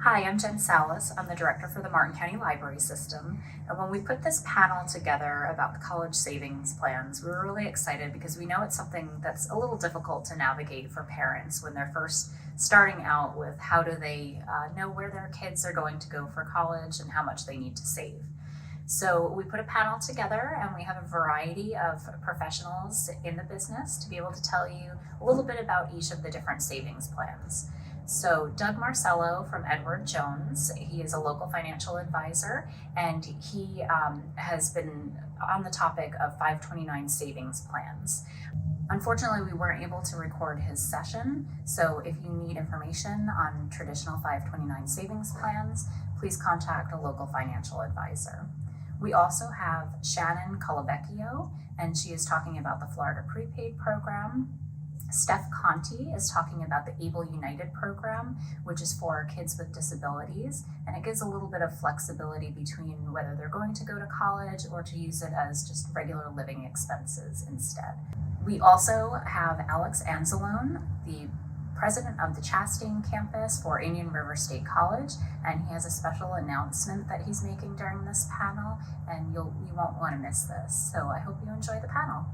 Hi, I'm Jen Salas. I'm the director for the Martin County Library System. And when we put this panel together about the college savings plans, we were really excited because we know it's something that's a little difficult to navigate for parents when they're first starting out with how do they know where their kids are going to go for college and how much they need to save. So we put a panel together and we have a variety of professionals in the business to be able to tell you a little bit about each of the different savings plans. So Doug Marcello from Edward Jones, he is a local financial advisor and he has been on the topic of 529 savings plans. Unfortunately, we weren't able to record his session, so if you need information on traditional 529 savings plans, please contact a local financial advisor. We also have Shannon Colavecchio, and she is talking about the Florida Prepaid program. Steph Conti is talking about the Able United program, which is for kids with disabilities, and it gives a little bit of flexibility between whether they're going to go to college or to use it as just regular living expenses instead. We also have Alex Anzalone, the president of the Chastain campus for Indian River State College, and he has a special announcement that he's making during this panel, and you won't want to miss this. So I hope you enjoy the panel.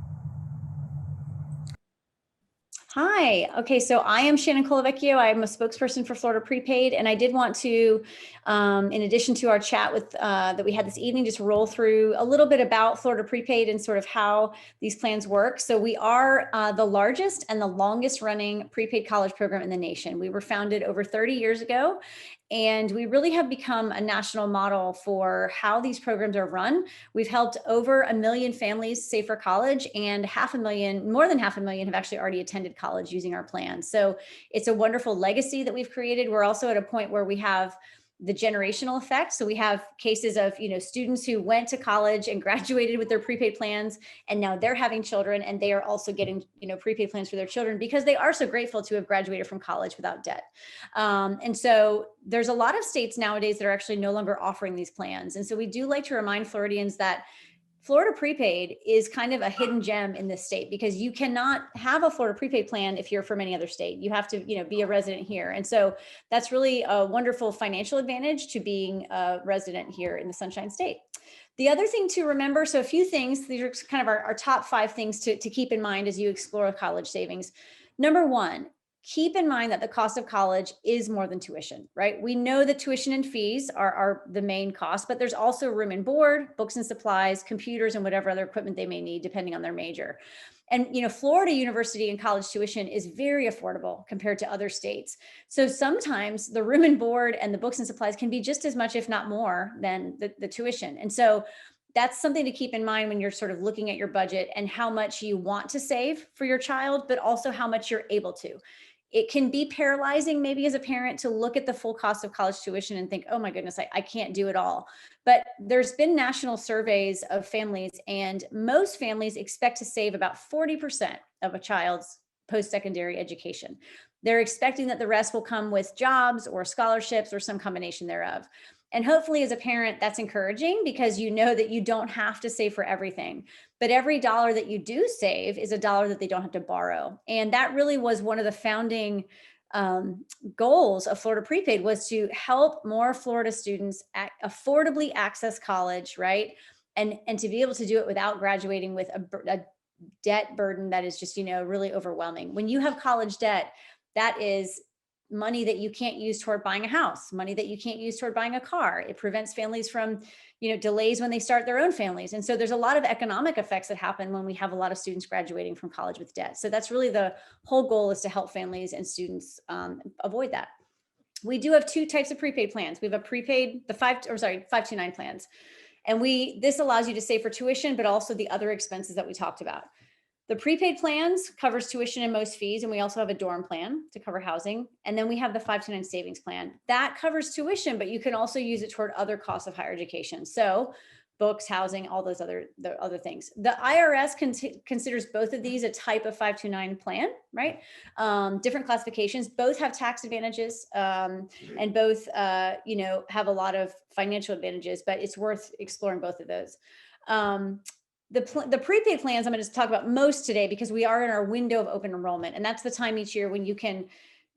Hi. Okay, so I am Shannon Colavecchio. I'm a spokesperson for Florida Prepaid, and I did want to, in addition to our chat with that we had this evening, just roll through a little bit about Florida Prepaid and sort of how these plans work. So we are the largest and the longest running prepaid college program in the nation. We were founded over 30 years ago, and we really have become a national model for how these programs are run. We've helped over 1 million families save for college, and more than half a million have actually already attended college using our plan. So it's a wonderful legacy that we've created. We're also at a point where we have the generational effect. So we have cases of, students who went to college and graduated with their prepaid plans, and now they're having children and they are also getting, prepaid plans for their children because they are so grateful to have graduated from college without debt. And so there's a lot of states nowadays that are actually no longer offering these plans. And so we do like to remind Floridians that Florida Prepaid is kind of a hidden gem in this state because you cannot have a Florida Prepaid plan if you're from any other state. You have to, be a resident here. And so that's really a wonderful financial advantage to being a resident here in the Sunshine State. The other thing to remember, so a few things, these are kind of our top 5 things to keep in mind as you explore college savings. Number 1, keep in mind that the cost of college is more than tuition, right? We know that tuition and fees are the main cost, but there's also room and board, books and supplies, computers, and whatever other equipment they may need, depending on their major. And, Florida university and college tuition is very affordable compared to other states. So sometimes the room and board and the books and supplies can be just as much, if not more, than the tuition. And so that's something to keep in mind when you're sort of looking at your budget and how much you want to save for your child, but also how much you're able to. It can be paralyzing maybe as a parent to look at the full cost of college tuition and think, oh my goodness, I can't do it all. But there's been national surveys of families, and most families expect to save about 40% of a child's post-secondary education. They're expecting that the rest will come with jobs or scholarships or some combination thereof. And hopefully as a parent, that's encouraging because you know that you don't have to save for everything. But every dollar that you do save is a dollar that they don't have to borrow. And that really was one of the founding goals of Florida Prepaid, was to help more Florida students affordably access college, right? And to be able to do it without graduating with a debt burden that is just, really overwhelming. When you have college debt, that is money that you can't use toward buying a house, money that you can't use toward buying a car. It prevents families from, delays when they start their own families. And so there's a lot of economic effects that happen when we have a lot of students graduating from college with debt. So that's really the whole goal, is to help families and students avoid that. We do have 2 types of prepaid plans. We have a prepaid, 529 plans. And this allows you to save for tuition, but also the other expenses that we talked about. The prepaid plans covers tuition and most fees, and we also have a dorm plan to cover housing. And then we have the 529 savings plan. That covers tuition, but you can also use it toward other costs of higher education. So books, housing, all those other things. The IRS considers both of these a type of 529 plan, right? Different classifications, both have tax advantages, and both, have a lot of financial advantages, but it's worth exploring both of those. The prepaid plans I'm going to talk about most today because we are in our window of open enrollment, and that's the time each year when you can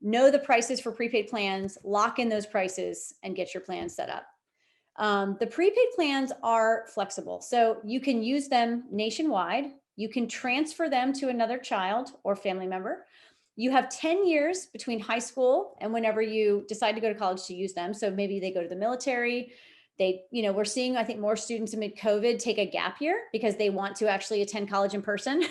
know the prices for prepaid plans, lock in those prices, and get your plan set up. The prepaid plans are flexible, so you can use them nationwide. You can transfer them to another child or family member. You have 10 years between high school and whenever you decide to go to college to use them. So maybe they go to the military. We're seeing, I think, more students amid COVID take a gap year because they want to actually attend college in person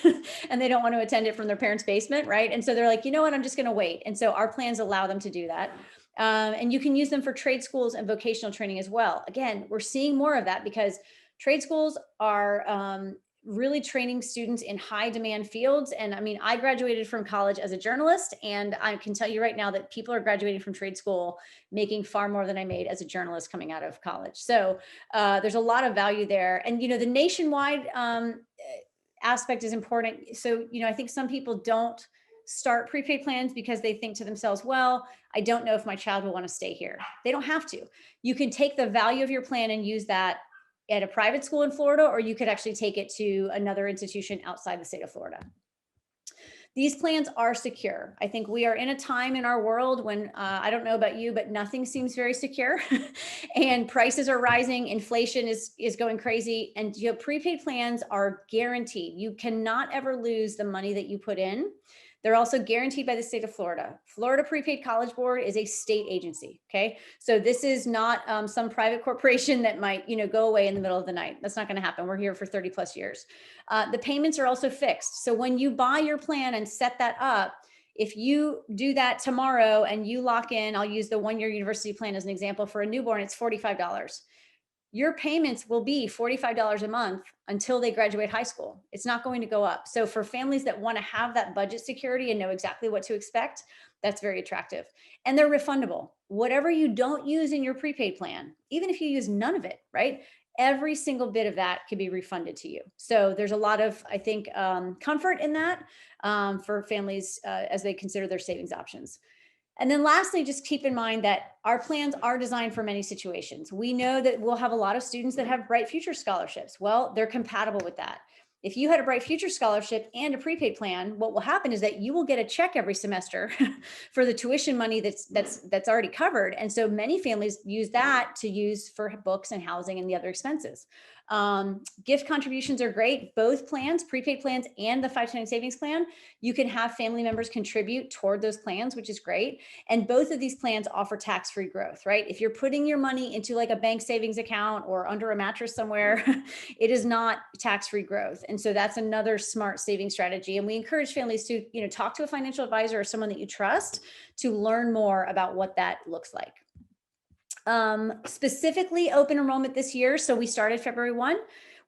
and they don't want to attend it from their parents' basement, right? And so they're like, you know what, I'm just going to wait. And so our plans allow them to do that. And you can use them for trade schools and vocational training as well. Again, we're seeing more of that because trade schools are really training students in high demand fields. And I mean, I graduated from college as a journalist, and I can tell you right now that people are graduating from trade school making far more than I made as a journalist coming out of college. So there's a lot of value there. And, the nationwide aspect is important. So, I think some people don't start prepaid plans because they think to themselves, well, I don't know if my child will want to stay here. They don't have to. You can take the value of your plan and use that at a private school in Florida, or you could actually take it to another institution outside the state of Florida. These plans are secure. I think we are in a time in our world when I don't know about you, but nothing seems very secure and prices are rising. Inflation is going crazy, and prepaid plans are guaranteed. You cannot ever lose the money that you put in. They're also guaranteed by the state of Florida. Florida Prepaid College Board is a state agency. Okay. So this is not some private corporation that might, go away in the middle of the night. That's not going to happen. We're here for 30 plus years. The payments are also fixed. So when you buy your plan and set that up, if you do that tomorrow and you lock in, I'll use the 1-year university plan as an example. For a newborn, it's $45. Your payments will be $45 a month until they graduate high school. It's not going to go up. So for families that want to have that budget security and know exactly what to expect, that's very attractive. And they're refundable. Whatever you don't use in your prepaid plan, even if you use none of it, right? Every single bit of that can be refunded to you. So there's a lot of, I think, comfort in that for families as they consider their savings options. And then lastly, just keep in mind that our plans are designed for many situations. We know that we'll have a lot of students that have Bright Future scholarships. Well, they're compatible with that. If you had a Bright Future scholarship and a prepaid plan, what will happen is that you will get a check every semester for the tuition money that's already covered. And so many families use that to use for books and housing and the other expenses. Gift contributions are great. Both plans, prepaid plans and the 529 savings plan, you can have family members contribute toward those plans, which is great. And both of these plans offer tax-free growth, right? If you're putting your money into like a bank savings account or under a mattress somewhere, it is not tax-free growth. And so that's another smart saving strategy. And we encourage families to, talk to a financial advisor or someone that you trust to learn more about what that looks like. Specifically open enrollment this year. So we started February 1.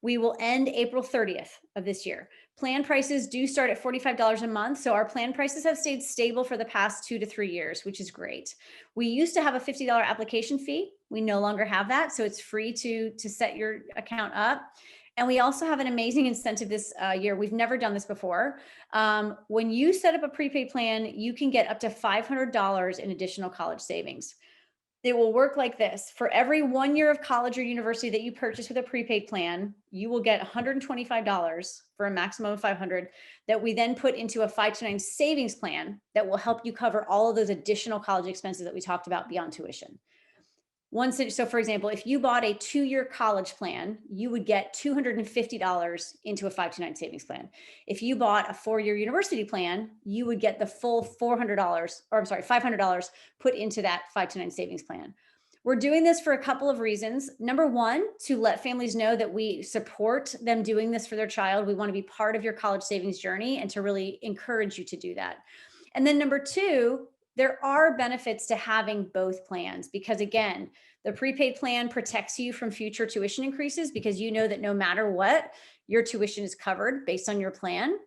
We will end April 30th of this year. Plan prices do start at $45 a month. So our plan prices have stayed stable for the past 2 to 3 years, which is great. We used to have a $50 application fee. We no longer have that. So it's free to set your account up. And we also have an amazing incentive this year. We've never done this before. When you set up a prepaid plan, you can get up to $500 in additional college savings. It will work like this. For every 1 year of college or university that you purchase with a prepaid plan, you will get $125 for a maximum of $500 that we then put into a 529 savings plan that will help you cover all of those additional college expenses that we talked about beyond tuition. So for example, if you bought a 2-year college plan, you would get $250 into a 529 savings plan. If you bought a 4-year university plan, you would get the full $500 put into that 529 savings plan. We're doing this for a couple of reasons. Number one, to let families know that we support them doing this for their child. We want to be part of your college savings journey and to really encourage you to do that. And then number two, there are benefits to having both plans because again, the prepaid plan protects you from future tuition increases because you know that no matter what, your tuition is covered based on your plan.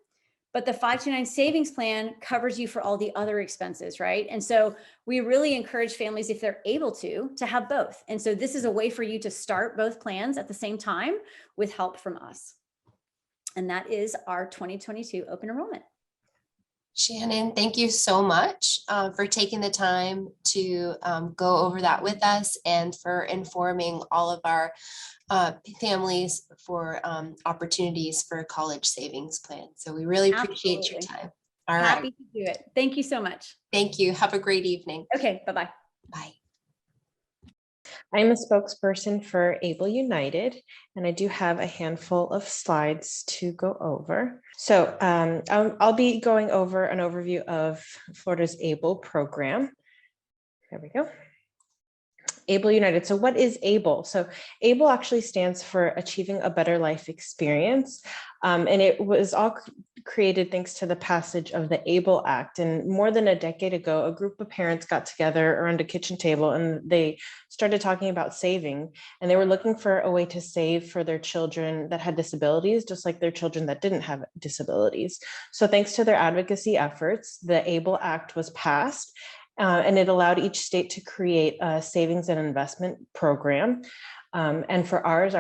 But the 529 savings plan covers you for all the other expenses, right? And so we really encourage families, if they're able to have both. And so this is a way for you to start both plans at the same time with help from us. And that is our 2022 open enrollment. Shannon, thank you so much for taking the time to go over that with us and for informing all of our families for opportunities for college savings plan. So we really appreciate your time. All right. Happy to do it. Thank you so much. Thank you. Have a great evening. Okay, bye-bye. Bye. I'm a spokesperson for Able United, and I do have a handful of slides to go over. So I'll be going over an overview of Florida's Able program. There we go. Able United. So what is ABLE? So ABLE actually stands for Achieving a Better Life Experience. And it was all created thanks to the passage of the ABLE Act. And more than a decade ago, a group of parents got together around a kitchen table and they started talking about saving. And they were looking for a way to save for their children that had disabilities, just like their children that didn't have disabilities. So thanks to their advocacy efforts, the ABLE Act was passed. And it allowed each state to create a savings and investment program. And for ours,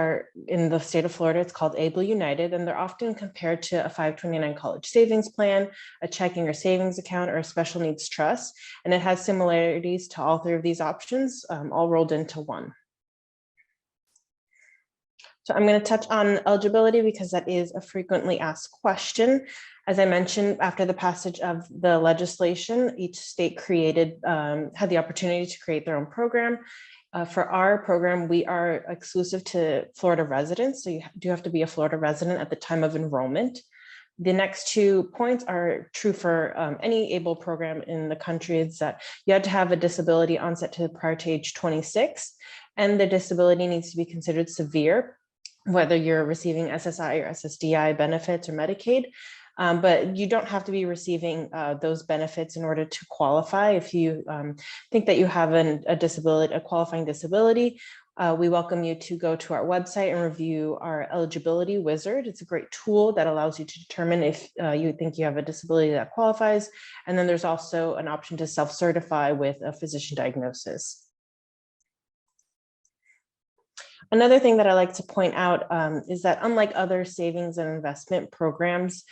in the state of Florida, it's called Able United, and they're often compared to a 529 college savings plan, a checking or savings account, or a special needs trust. And it has similarities to all three of these options, all rolled into one. So I'm going to touch on eligibility because that is a frequently asked question. As I mentioned, after the passage of the legislation, each state had the opportunity to create their own program. For our program, we are exclusive to Florida residents. So you do have to be a Florida resident at the time of enrollment. The next 2 points are true for any ABLE program in the country. Is that you had to have a disability onset to prior to age 26, and the disability needs to be considered severe, whether you're receiving SSI or SSDI benefits or Medicaid. But you don't have to be receiving those benefits in order to qualify. If you think that you have a qualifying disability, we welcome you to go to our website and review our eligibility wizard. It's a great tool that allows you to determine if you think you have a disability that qualifies. And then there's also an option to self-certify with a physician diagnosis. Another thing that I like to point out is that unlike other savings and investment programs,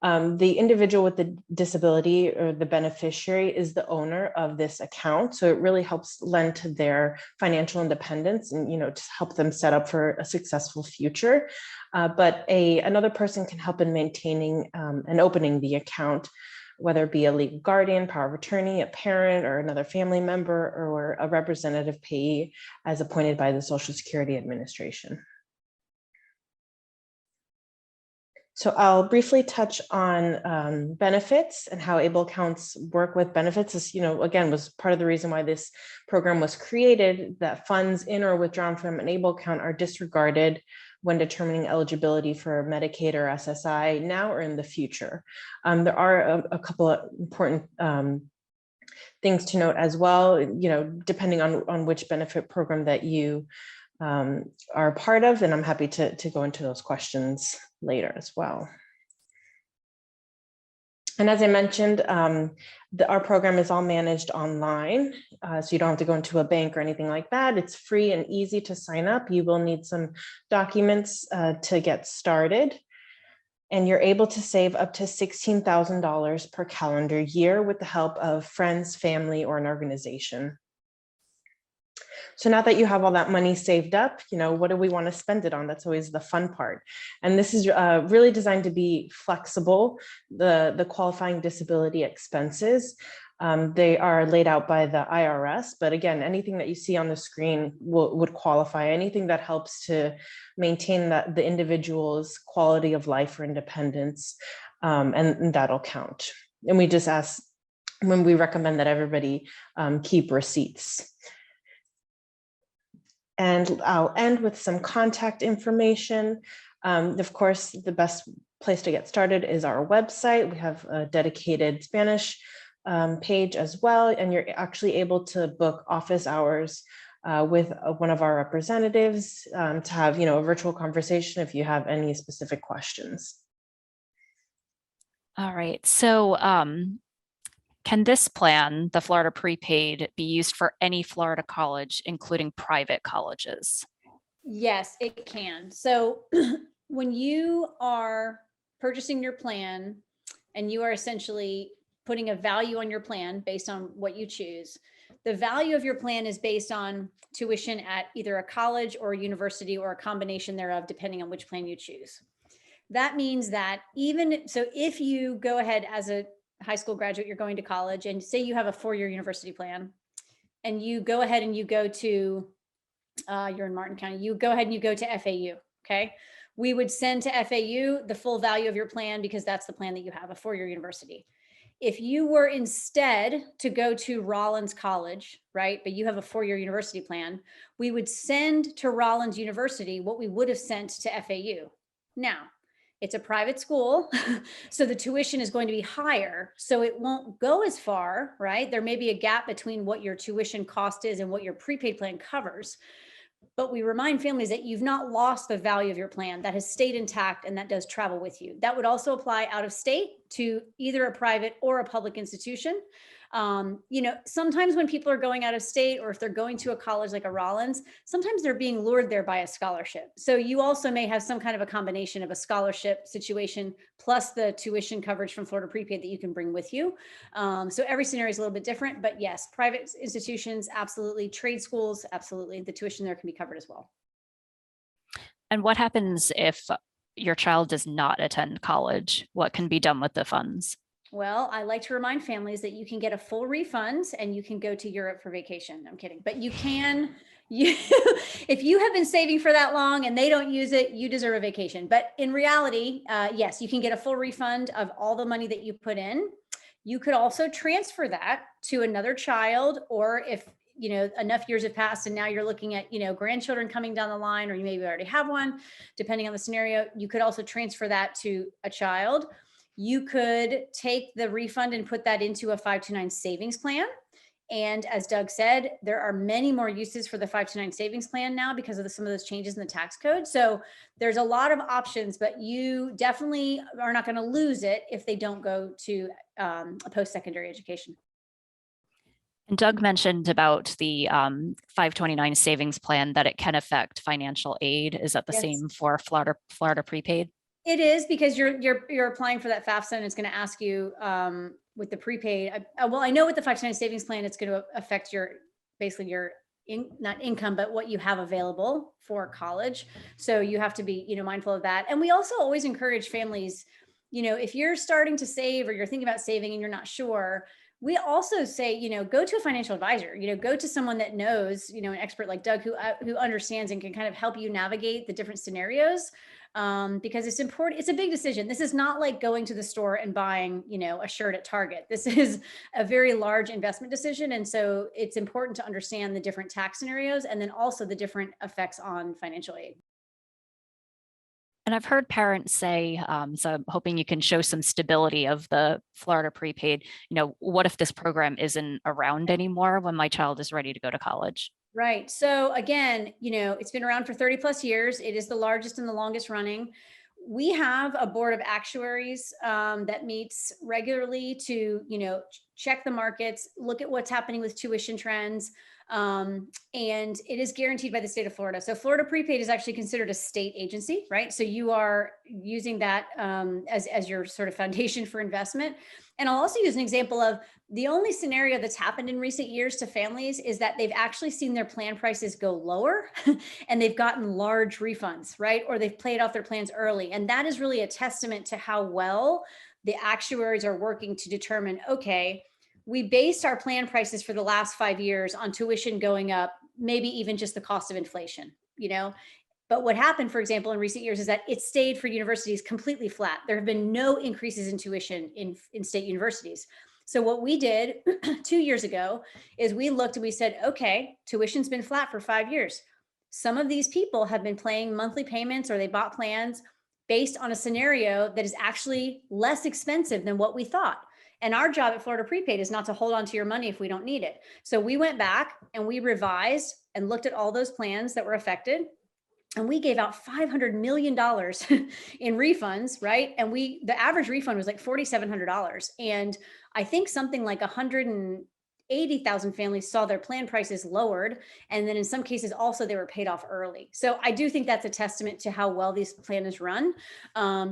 the individual with the disability or the beneficiary is the owner of this account. So it really helps lend to their financial independence and, to help them set up for a successful future. But another person can help in maintaining and opening the account, whether it be a legal guardian, power of attorney, a parent, or another family member, or a representative payee as appointed by the Social Security Administration. So I'll briefly touch on benefits and how ABLE accounts work with benefits. This, again, was part of the reason why this program was created, that funds in or withdrawn from an ABLE account are disregarded when determining eligibility for Medicaid or SSI now or in the future. There are a couple of important things to note as well, depending on which benefit program that you are part of, and I'm happy to go into those questions later as well. And as I mentioned, our program is all managed online, so you don't have to go into a bank or anything like that. It's free and easy to sign up. You will need some documents to get started. And you're able to save up to $16,000 per calendar year with the help of friends, family, or an organization. So now that you have all that money saved up, what do we want to spend it on? That's always the fun part. And this is really designed to be flexible. The qualifying disability expenses, they are laid out by the IRS, but again, anything that you see on the screen would qualify. Anything that helps to maintain the individual's quality of life or independence, and that'll count. And we just ask, when we recommend that everybody keep receipts. And I'll end with some contact information. Of course, the best place to get started is our website. We have a dedicated Spanish page as well, and you're actually able to book office hours with one of our representatives to have a virtual conversation if you have any specific questions. All right, so can this plan, the Florida Prepaid, be used for any Florida college, including private colleges? Yes, it can. So when you are purchasing your plan and you are essentially putting a value on your plan based on what you choose, the value of your plan is based on tuition at either a college or a university or a combination thereof, depending on which plan you choose. That means that if you go ahead as a high school graduate, you're going to college, and say you have a 4-year university plan, and you go ahead and you go to, you're in Martin County, you go ahead and you go to FAU, okay? We would send to FAU the full value of your plan because that's the plan that you have, a 4-year university. If you were instead to go to Rollins College, right, but you have a 4-year university plan, we would send to Rollins University what we would have sent to FAU. Now, it's a private school, so the tuition is going to be higher, so it won't go as far, right? There may be a gap between what your tuition cost is and what your prepaid plan covers. But we remind families that you've not lost the value of your plan, that has stayed intact, and that does travel with you. That would also apply out of state to either a private or a public institution. Sometimes when people are going out of state, or if they're going to a college like a Rollins, sometimes they're being lured there by a scholarship. So you also may have some kind of a combination of a scholarship situation plus the tuition coverage from Florida Prepaid that you can bring with you. So every scenario is a little bit different, but yes, private institutions, absolutely. Trade schools, absolutely. The tuition there can be covered as well. And what happens if your child does not attend college? What can be done with the funds? Well, I like to remind families that you can get a full refund and you can go to Europe for vacation. I'm kidding, but you can, if you have been saving for that long and they don't use it, you deserve a vacation. But in reality, yes, you can get a full refund of all the money that you put in. You could also transfer that to another child, or if enough years have passed and now you're looking at, grandchildren coming down the line, or you maybe already have one, depending on the scenario, you could also transfer that to a child. You could take the refund and put that into a 529 savings plan. And as Doug said, there are many more uses for the 529 savings plan now because of some of those changes in the tax code. So there's a lot of options, but you definitely are not going to lose it if they don't go to a post-secondary education. And Doug mentioned about the 529 savings plan that it can affect financial aid. Is that the same for Florida Prepaid? It is, because you're applying for that FAFSA, and it's going to ask you with the prepaid. Well, I know with the 529 savings plan, it's going to affect basically your not income, but what you have available for college. So you have to be mindful of that. And we also always encourage families, if you're starting to save or you're thinking about saving and you're not sure, we also say, go to a financial advisor, go to someone that knows, an expert like Doug who understands and can kind of help you navigate the different scenarios. Because it's important. It's a big decision. This is not like going to the store and buying, a shirt at Target. This is a very large investment decision. And so it's important to understand the different tax scenarios and then also the different effects on financial aid. And I've heard parents say, so I'm hoping you can show some stability of the Florida Prepaid. What if this program isn't around anymore when my child is ready to go to college? Right. So again, it's been around for 30 plus years. It is the largest and the longest running. We have a board of actuaries that meets regularly to, check the markets, look at what's happening with tuition trends. And it is guaranteed by the state of Florida. So Florida Prepaid is actually considered a state agency, right? So you are using that as your sort of foundation for investment. And I'll also use an example of the only scenario that's happened in recent years to families is that they've actually seen their plan prices go lower and they've gotten large refunds, right? Or they've paid off their plans early. And that is really a testament to how well the actuaries are working to determine, okay, we based our plan prices for the last 5 years on tuition going up, maybe even just the cost of inflation, But what happened, for example, in recent years is that it stayed for universities completely flat. There have been no increases in tuition in state universities. So what we did 2 years ago is we looked and we said, okay, tuition's been flat for 5 years. Some of these people have been paying monthly payments or they bought plans based on a scenario that is actually less expensive than what we thought. And our job at Florida Prepaid is not to hold on to your money if we don't need it. So we went back and we revised and looked at all those plans that were affected. And we gave out $500 million in refunds, right? And the average refund was like $4,700. And I think something like 180,000 families saw their plan prices lowered. And then in some cases also they were paid off early. So I do think that's a testament to how well this plan is run,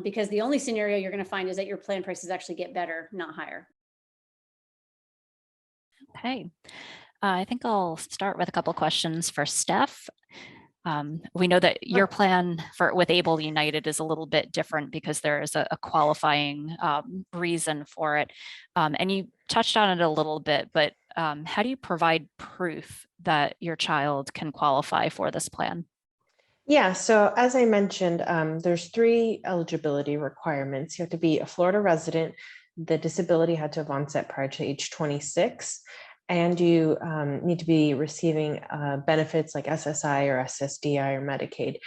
because the only scenario you're going to find is that your plan prices actually get better, not higher. Okay. I think I'll start with a couple questions for Steph. We know that your plan with Able United is a little bit different because there is a qualifying reason for it. And you touched on it a little bit, but how do you provide proof that your child can qualify for this plan? Yeah, so as I mentioned, there's 3 eligibility requirements. You have to be a Florida resident. The disability had to have onset prior to age 26. And you need to be receiving benefits like SSI or SSDI or Medicaid.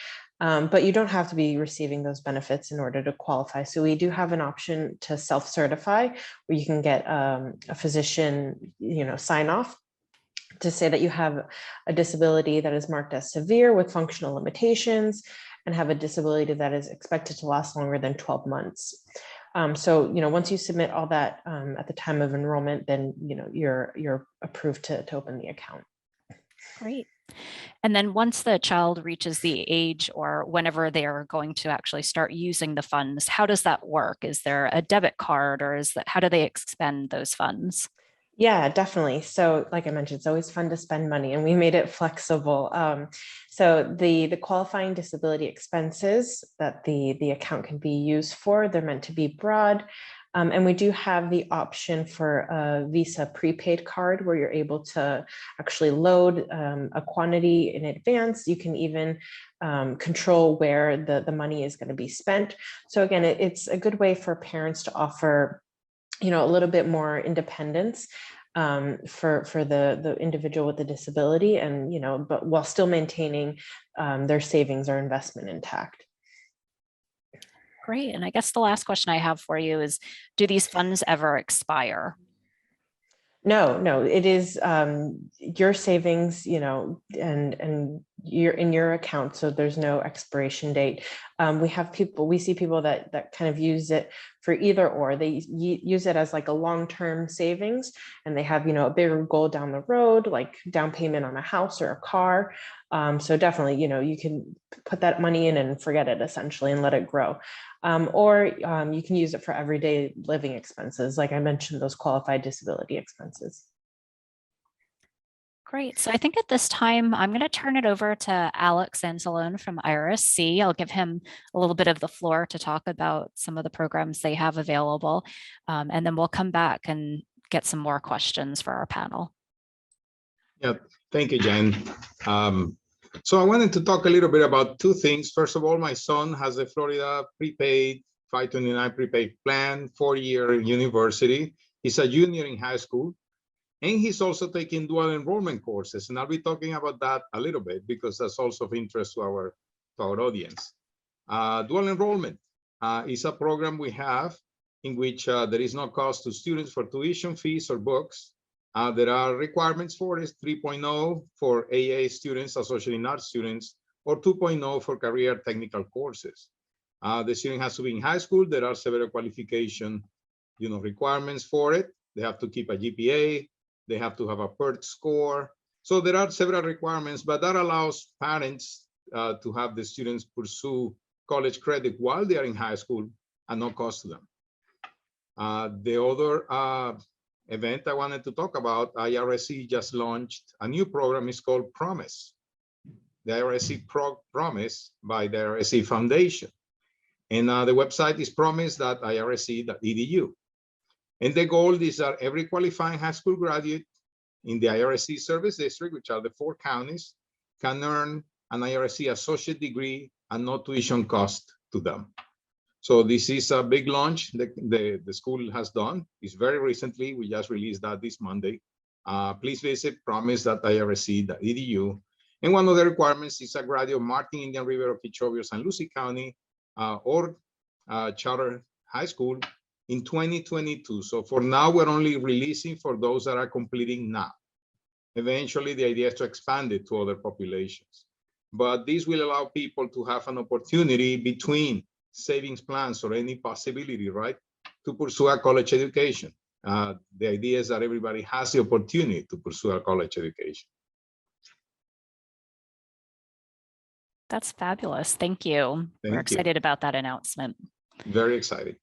But you don't have to be receiving those benefits in order to qualify. So we do have an option to self-certify where you can get a physician, sign off to say that you have a disability that is marked as severe with functional limitations and have a disability that is expected to last longer than 12 months. So, once you submit all that at the time of enrollment, then, you're approved to open the account. Great. And then once the child reaches the age or whenever they are going to actually start using the funds, how does that work? Is there a debit card or how do they expend those funds? Yeah, definitely. So like I mentioned, it's always fun to spend money and we made it flexible. So the qualifying disability expenses that the account can be used for, they're meant to be broad. And we do have the option for a Visa prepaid card where you're able to actually load a quantity in advance. You can even control where the money is going to be spent. So again, it's a good way for parents to offer a little bit more independence for the individual with the disability, and but while still maintaining their savings or investment intact. Great. And I guess the last question I have for you is, do these funds ever expire? No, it is your savings, and you're in your account, so there's no expiration date. We see people that kind of use it for either or. They use it as like a long-term savings, and they have a bigger goal down the road, like down payment on a house or a car. So definitely, you can put that money in and forget it essentially and let it grow. Or you can use it for everyday living expenses, like I mentioned, those qualified disability expenses. Great. So I think at this time, I'm going to turn it over to Alex Anzalone from IRSC. I'll give him a little bit of the floor to talk about some of the programs they have available. And then we'll come back and get some more questions for our panel. Yeah, thank you, Jen. So I wanted to talk a little bit about 2 things. First of all, my son has a Florida Prepaid 529 prepaid plan, 4-year university. He's a junior in high school, and he's also taking dual enrollment courses. And I'll be talking about that a little bit because that's also of interest to our audience. Dual enrollment is a program we have in which there is no cost to students for tuition fees or books. There are requirements for it: 3.0 for AA students, associate in arts students, or 2.0 for career technical courses. The student has to be in high school. There are several qualification, requirements for it. They have to keep a GPA. They have to have a PERT score. So there are several requirements, but that allows parents to have the students pursue college credit while they are in high school at no cost to them. The other event I wanted to talk about, IRSC just launched a new program. It's called Promise, the IRSC Promise by the IRSC Foundation. And the website is promise.irsc.edu. And the goal is that every qualifying high school graduate in the IRSC service district, which are the 4 counties, can earn an IRSC associate degree and no tuition cost to them. So this is a big launch the school has done. It's very recently. We just released that this Monday. Please visit promise.irsc.edu. And one of the requirements is a graduate of Martin Indian River, Okeechobee, San Lucie County, or charter high school in 2022. So for now, we're only releasing for those that are completing now. Eventually, the idea is to expand it to other populations. But this will allow people to have an opportunity between savings plans or any possibility, right, to pursue a college education. The idea is that everybody has the opportunity to pursue a college education. That's fabulous. Thank you. We're Thank you. excited about that announcement. Very excited.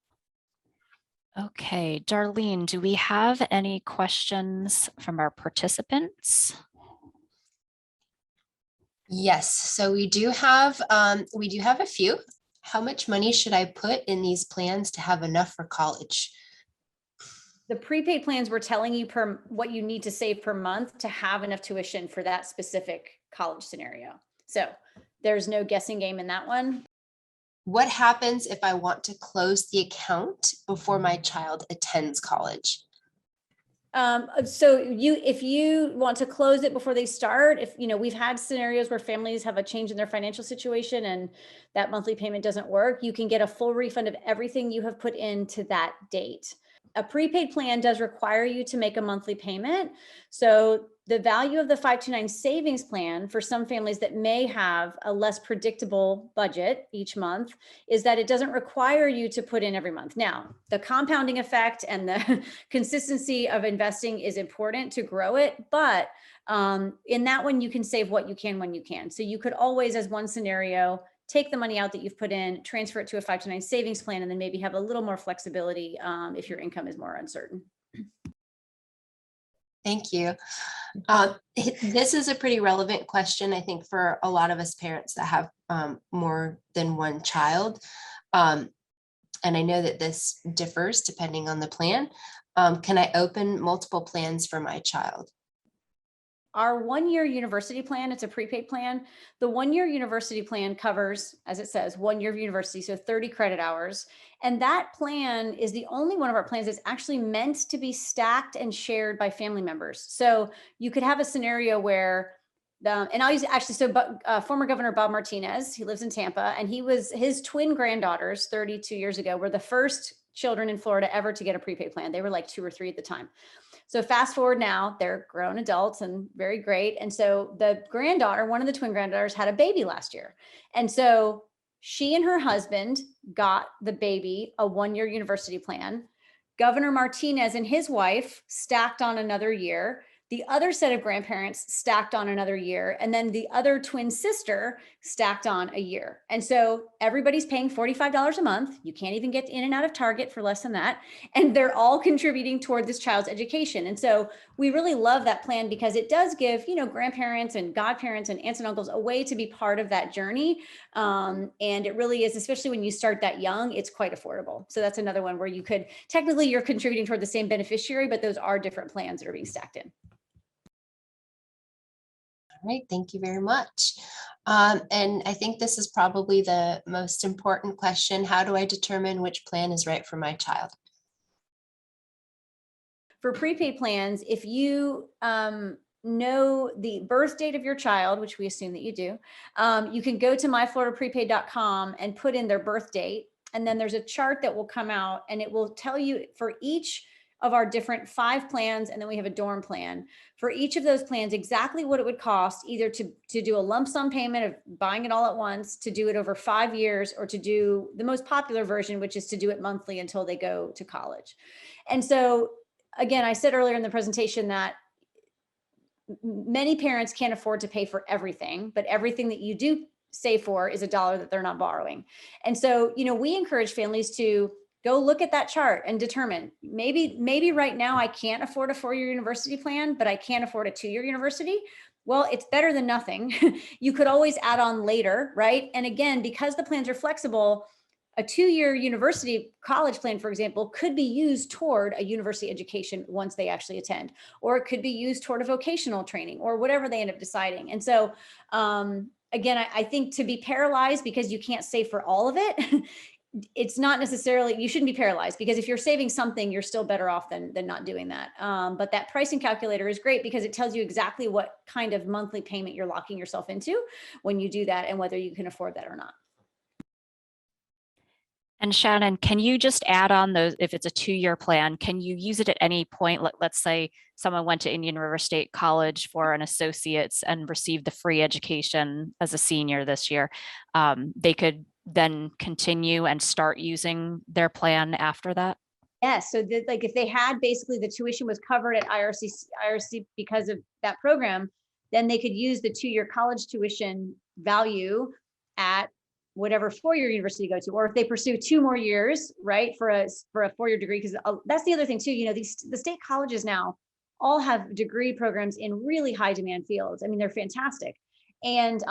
Okay, Darlene, do we have any questions from our participants? Yes, so we do have a few. How much money should I put in these plans to have enough for college? The prepaid plans were telling you per what you need to save per month to have enough tuition for that specific college scenario. So there's no guessing game in that one. What happens if I want to close the account before my child attends college? So if you want to close it before they start, if, we've had scenarios where families have a change in their financial situation and that monthly payment doesn't work, you can get a full refund of everything you have put into that date. A prepaid plan does require you to make a monthly payment. So the value of the 529 savings plan for some families that may have a less predictable budget each month is that it doesn't require you to put in every month. Now, the compounding effect and the consistency of investing is important to grow it, but in that one, you can save what you can when you can. So you could always, as one scenario, take the money out that you've put in, transfer it to a 529 savings plan, and then maybe have a little more flexibility if your income is more uncertain. Thank you. This is a pretty relevant question, I think, for a lot of us parents that have more than one child. And I know that this differs depending on the plan. Can I open multiple plans for my child? Our 1-year university plan, it's a prepaid plan. The 1-year university plan covers, as it says, 1 year of university, so 30 credit hours. And that plan is the only one of our plans that's actually meant to be stacked and shared by family members. So you could have a scenario where, and I'll use actually, so former Governor Bob Martinez, he lives in Tampa, and his twin granddaughters 32 years ago were the first children in Florida ever to get a prepaid plan. They were like 2 or 3 at the time. So fast forward now, they're grown adults and very great. And so the granddaughter, one of the twin granddaughters, had a baby last year. And so she and her husband got the baby a 1-year university plan. Governor Martinez and his wife stacked on another year. The other set of grandparents stacked on another year, and then the other twin sister stacked on a year. And so everybody's paying $45 a month. You can't even get in and out of Target for less than that. And they're all contributing toward this child's education. And so we really love that plan because it does give, grandparents and godparents and aunts and uncles a way to be part of that journey. And it really is, especially when you start that young, it's quite affordable. So that's another one where you're contributing toward the same beneficiary, but those are different plans that are being stacked in. All right, thank you very much. And I think this is probably the most important question. How do I determine which plan is right for my child? For prepaid plans, if you know the birth date of your child, which we assume that you do, you can go to myfloridaprepaid.com and put in their birth date. And then there's a chart that will come out and it will tell you for each of our different 5 plans, and then we have a dorm plan. For each of those plans, exactly what it would cost either to do a lump sum payment of buying it all at once, to do it over 5 years, or to do the most popular version, which is to do it monthly until they go to college. And so, again, I said earlier in the presentation that many parents can't afford to pay for everything, but everything that you do save for is $1 that they're not borrowing. And so, we encourage families to go look at that chart and determine maybe right now I can't afford a 4-year university plan, but I can afford a 2-year university. Well, it's better than nothing. You could always add on later, right? And again, because the plans are flexible, a 2-year university college plan, for example, could be used toward a university education once they actually attend, or it could be used toward a vocational training or whatever they end up deciding. And so, again, I think to be paralyzed because you can't save for all of it, it's not necessarily, you shouldn't be paralyzed, because if you're saving something, you're still better off than not doing that. But that pricing calculator is great because it tells you exactly what kind of monthly payment you're locking yourself into when you do that and whether you can afford that or not. And Shannon, can you just add on those, if it's a 2-year plan, can you use it at any point? Let's say someone went to Indian River State College for an associate's and received the free education as a senior this year. They could then continue and start using their plan after that? Yes. So like if they had basically the tuition was covered at IRSC because of that program, then they could use the 2-year college tuition value at whatever 4-year university to go to, or if they pursue 2 more years, right, for a 4-year degree, because that's the other thing too. The state colleges now all have degree programs in really high demand fields. I mean, they're fantastic. And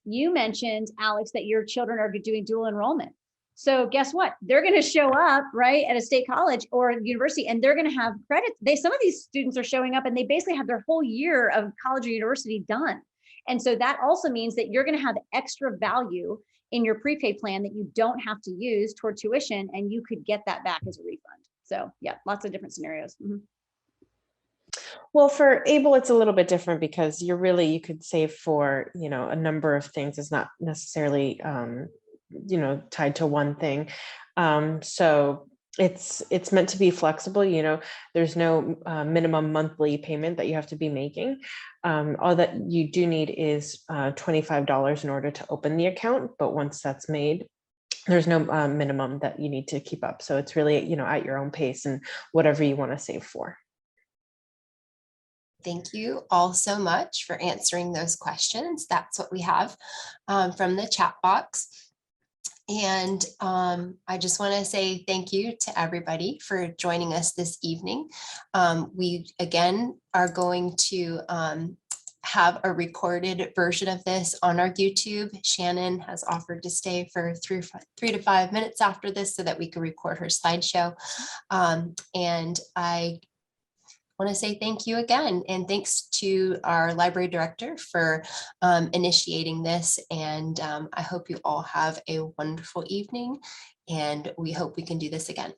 you mentioned, Alex, that your children are doing dual enrollment. So guess what? They're going to show up, right, at a state college or university, and they're going to have credits. Some of these students are showing up and they basically have their whole year of college or university done. And so that also means that you're going to have extra value in your prepaid plan that you don't have to use toward tuition, and you could get that back as a refund. So yeah, lots of different scenarios. Well, for Able, it's a little bit different because you could save for, a number of things. It's not necessarily, tied to one thing. So it's meant to be flexible. There's no minimum monthly payment that you have to be making. All that you do need is $25 in order to open the account. But once that's made, there's no minimum that you need to keep up. So it's really, at your own pace and whatever you want to save for. Thank you all so much for answering those questions. That's what we have from the chat box. And I just want to say thank you to everybody for joining us this evening. We, again, are going to have a recorded version of this on our YouTube. Shannon has offered to stay for 3 to 5 minutes after this so that we can record her slideshow. And I want to say thank you again, and thanks to our library director for initiating this. And I hope you all have a wonderful evening, and we hope we can do this again.